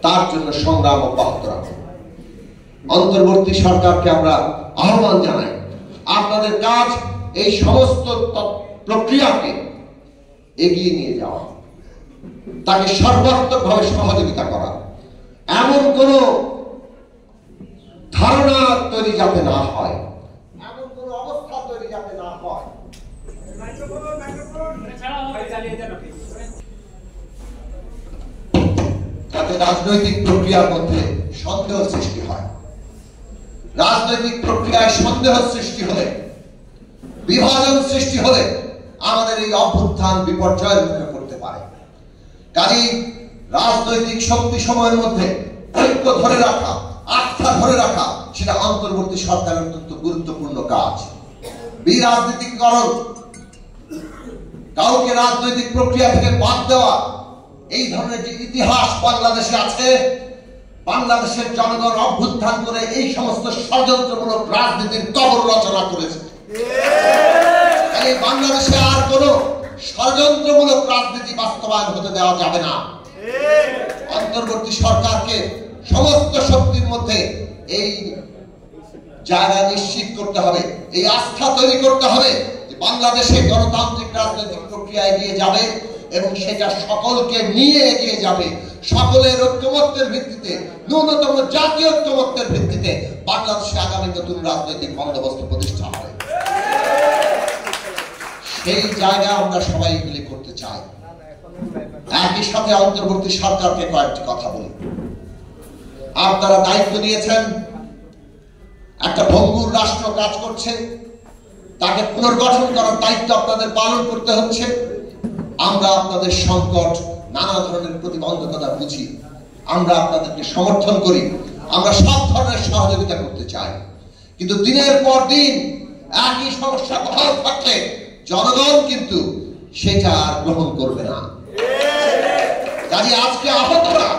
তার জন্য সংগ্রাম অব্যাহত রাখুন। অন্তর্বর্তী সরকারকে আমরা আহ্বান জানাই, আপনাদের কাজ এই সমস্ত প্রক্রিয়াকে এগিয়ে নিয়ে যাওয়া, তাকে সর্বাত্মকভাবে সহযোগিতা করা, এমন কোন ধারণা তৈরি যাতে না হয়, এমন কোন অবস্থা তৈরি যাতে না হয় যাতে রাজনৈতিক প্রক্রিয়ার মধ্যে সন্দেহ সৃষ্টি হয়। রাজনৈতিক প্রক্রিয়ায় সন্দেহ সৃষ্টি হলে, বিভাজন সৃষ্টি হলে আমাদের এই অভ্যুত্থান বিপর্যয়ের মুখে পড়তে পারে। কাজেই রাজনৈতিক শক্তি সময়ের মধ্যে ঐক্য ধরে রাখা, আস্থা ধরে রাখা, সেটা অন্তর্বর্তী সরকারের অত্যন্ত গুরুত্বপূর্ণ কাজ। বিরাজনীতিকরণ, কাউকে রাজনৈতিক প্রক্রিয়া থেকে বাদ দেওয়া, এই ধরনের যে ইতিহাস বাংলাদেশে আছে, বাংলাদেশের জনগণ অভ্যুত্থান করে এই সমস্ত ষড়যন্ত্রমূলক রাজনীতির কবর রচনা করেছে। বাংলাদেশে আর কোন ষড়যন্ত্রমূলক রাজনীতি বাস্তবায়ন হতে দেওয়া যাবে না। অন্তর্বর্তী সরকারকে সমস্ত শক্তির মধ্যে এই জায়গা নিশ্চিত করতে হবে, এই আস্থা তৈরি করতে হবে যে বাংলাদেশে গণতান্ত্রিক রাজনৈতিক প্রক্রিয়া এগিয়ে যাবে এবং সেটা সকলকে নিয়ে এগিয়ে যাবে। সকলের ঐক্যমত্যের ভিত্তিতে, ন্যূনতম জাতীয় ঐক্যমত্যের ভিত্তিতে বাংলাদেশে আগামী নতুন রাজনৈতিক বন্দোবস্ত প্রতিষ্ঠা হবে। সেই জায়গায় আমরা সবাই মিলে করতে চাই। একই সাথে অন্তর্বর্তী সরকারকে কয়েকটি কথা বলি। আপনারা দায়িত্ব নিয়েছেন, একটা ভঙ্গুর রাষ্ট্র কাজ করছে, তাকে পুনর্গঠন করার দায়িত্ব আপনাদের পালন করতে হচ্ছে। আমরা আপনাদের সংকট, নানা ধরনের প্রতিবন্ধকতা বুঝি, আমরা আপনাদেরকে সমর্থন করি, আমরা সব ধরনের সহযোগিতা করতে চাই। কিন্তু দিনের পর দিন একই সমস্যা বহাল থাকলে জনগণ কিন্তু সেটা আর গ্রহণ করবে না। কাজে আজকে আহতরা,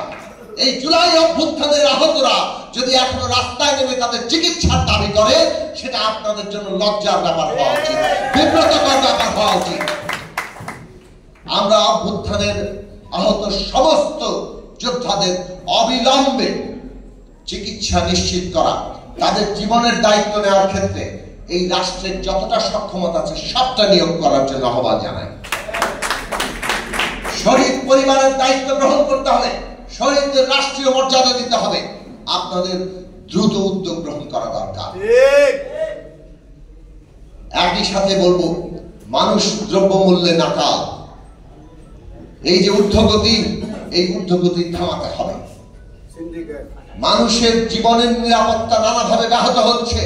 এই জুলাই অভ্যুত্থানের আহতরা যদি এখনো রাস্তায় নেমে তাদের চিকিৎসার দাবি করে, সেটা আপনাদের জন্য লজ্জার ব্যাপার হওয়া উচিত, বিব্রতকর ব্যাপার হওয়া উচিত। আমরা অভ্যুত্থানের আহত সমস্ত যোদ্ধাদের অবিলম্বে চিকিৎসা নিশ্চিত করা, তাদের জীবনের দায়িত্ব নেওয়ার ক্ষেত্রে এই রাষ্ট্রের যতটা সক্ষমতা আছে সবটা নিয়োগ করার জন্য আহ্বান জানাই। শহীদ পরিবারের দায়িত্ব গ্রহণ করতে হবে, শহীদদের রাষ্ট্রীয় মর্যাদা দিতে হবে। আপনাদের দ্রুত উদ্যোগ গ্রহণ করা দরকার। একই সাথে বলবো, মানুষ দ্রব্যমূল্যে নাকাল। এই যে ঊর্ধ্বগতি, এই ঊর্ধ্বগতি থামাতে হবে। মানুষের জীবনের নিরাপত্তা নানাভাবে ব্যাহত হচ্ছে।